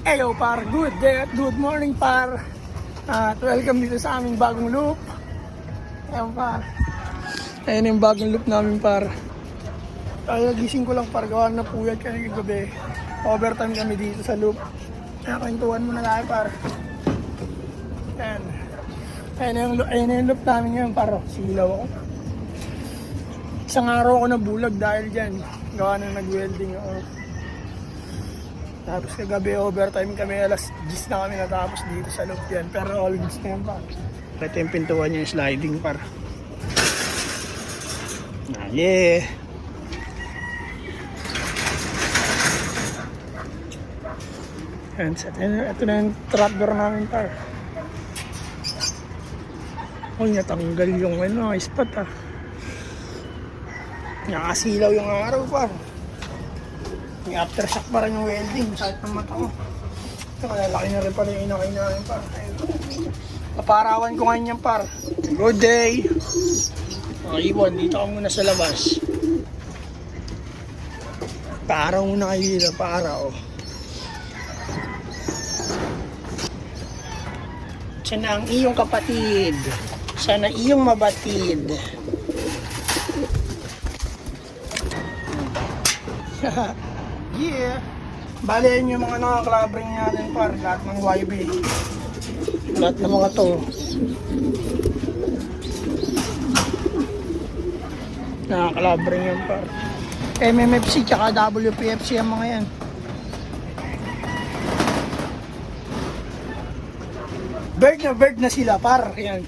Eyo par, good day at good morning par. At welcome dito sa aming bagong loop. Eyo par. Ayan yung bagong loop namin par. Gising ko lang par, gawa na puyat kanina gabi. Overtime kami dito sa loop. Nakakwentuhan mo na tayo par. Ayan. Ayan yung loop namin ngayon par. Silaw ako. Isang araw ako nabulag dahil dyan. Gawa na nag-welding ako. Tapos kagabi overtime kami, alas 10 na kami natapos dito sa loop yan. Pero all goods na yan pa. Ito yung pintuan niya, yung sliding par. Yeah! Ito na yung trapdoor namin par. Oh, natanggal yung spot ah. Nakasilaw yung araw par. May aftershock pa rin yung welding, sakit ng mata ko. Ito, kaya laki na rin pala yung inakay namin par. Paparawan ko ngayon yan par. Good day! Okay, Iwan, dito ka muna sa labas. Paaraw muna kayo dito, paaraw. Sana ang iyong kapatid. Sana iyong mabatid. Yeah! Bale yun yung mga nakaklabring natin par, lahat ng YB. Lahat ng mga to. Nakaklabring yan par. MMFC tsaka WPFC ang mga yan. Bird na sila par. Yan.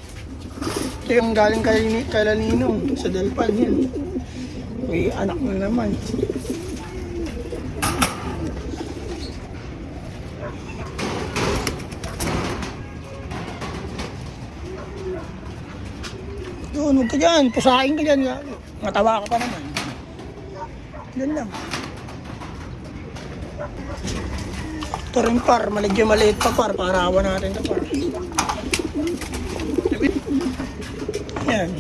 Ito yung galing kay Ninong sa Dalpan yan. May anak na naman. Doon, huwag ka dyan. Pusahin ka dyan. Matawa ka pa naman. Yan lang. Ito rin par. Maliit pa par. Parawan natin ito par. Yan.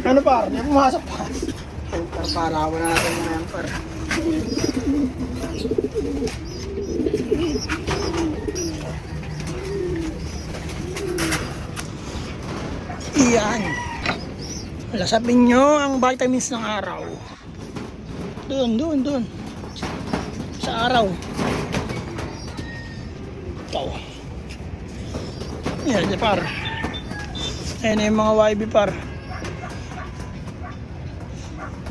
Ano par? Yan pumasok pa. Parawan natin yan par. Iyan. Lasapin nyo ang vitamins ng araw. Doon. Sa araw. Ito. Yan, par. Ayan yung mga YB par.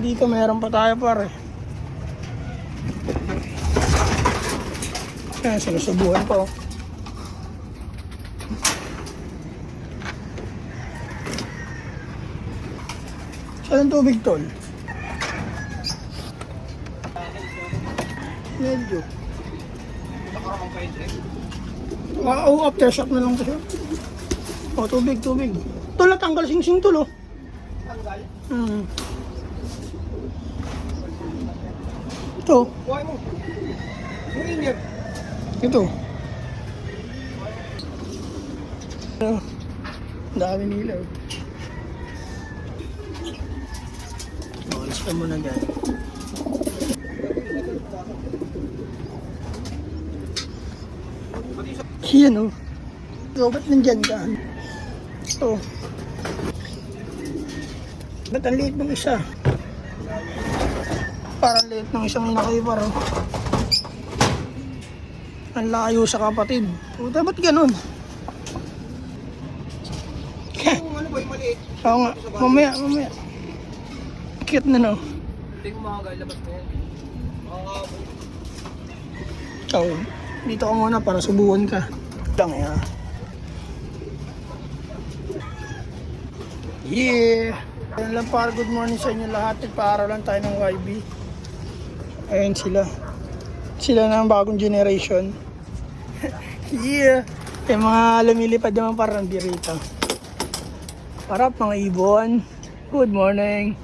Dito meron pa tayo par. Ayan, sinusubuhan pa. Saan ang tubig tol? Medyo. Oo, aftershock na lang siya. Oh, tubig. Tol, natanggal sing-sing tol oh. Tanggal? Ito. Buhay mo. Ito. Dami nila oh. Alis ka muna dyan. Yan o. So, ba't nandyan ka? Ito. Ba't ang liit ng isa? Parang liit ng isang inakay paro. Ang layo sa kapatid. Puta, ba't ganun? Ano ba yung maliit? Oo nga, mamaya. Cute na no. Tingin mo mga labas mo yan. Ikaw, dito ka muna para subukan ka. Lang ya. Yeah! Ayan lang para good morning sa inyo lahat. Nagpaaraw lang tayo ng YB. Ayan sila. Sila na ang bagong generation. Yeah! Yung mga lumilipad naman parang dirito. Parap mga ibon. Good morning.